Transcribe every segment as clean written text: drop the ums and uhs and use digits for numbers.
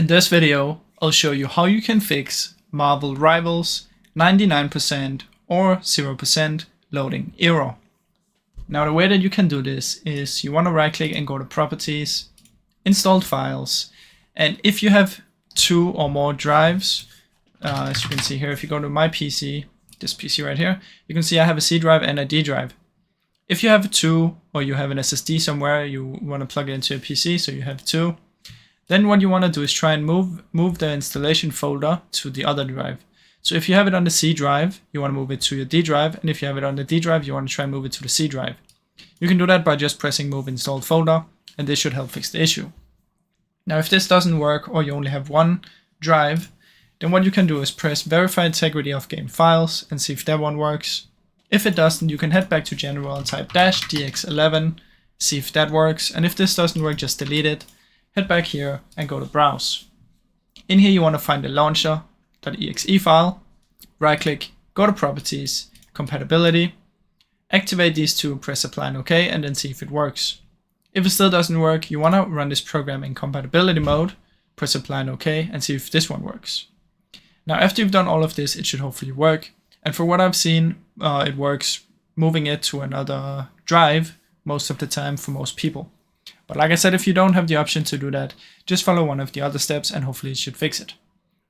In this video, I'll show you how you can fix Marvel Rivals 99% or 0% loading error. Now the way that you can do this is you want to right click and go to Properties, Installed Files, and if you have 2 or more drives, as you can see here, if you go to my PC, this PC right here, you can see I have a C drive and a D drive. If you have 2 or you have an SSD somewhere, you want to plug it into a PC, so you have 2, then what you want to do is try and move the installation folder to the other drive. So if you have it on the C drive, you want to move it to your D drive, and if you have it on the D drive, you want to try and move it to the C drive. You can do that by just pressing Move Installed Folder, and this should help fix the issue. Now if this doesn't work or you only have one drive, then what you can do is press Verify Integrity of Game Files and see if that one works. If it doesn't, you can head back to General and type -dx11, see if that works, and if this doesn't work, just delete it. Head back here and go to Browse. In here you want to find the launcher.exe file, right click, go to Properties, Compatibility, activate these two, press Apply and OK, and then see if it works. If it still doesn't work, you want to run this program in compatibility mode, press Apply and OK, and see if this one works. Now after you've done all of this, it should hopefully work, and for what I've seen, it works moving it to another drive most of the time for most people. But like I said, if you don't have the option to do that, just follow one of the other steps and hopefully it should fix it.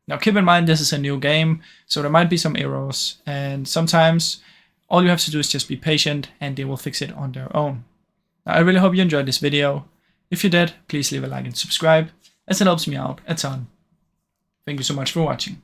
Now keep in mind this is a new game, so there might be some errors, and sometimes all you have to do is just be patient and they will fix it on their own. Now I really hope you enjoyed this video. If you did, please leave a like and subscribe, as it helps me out a ton. Thank you so much for watching.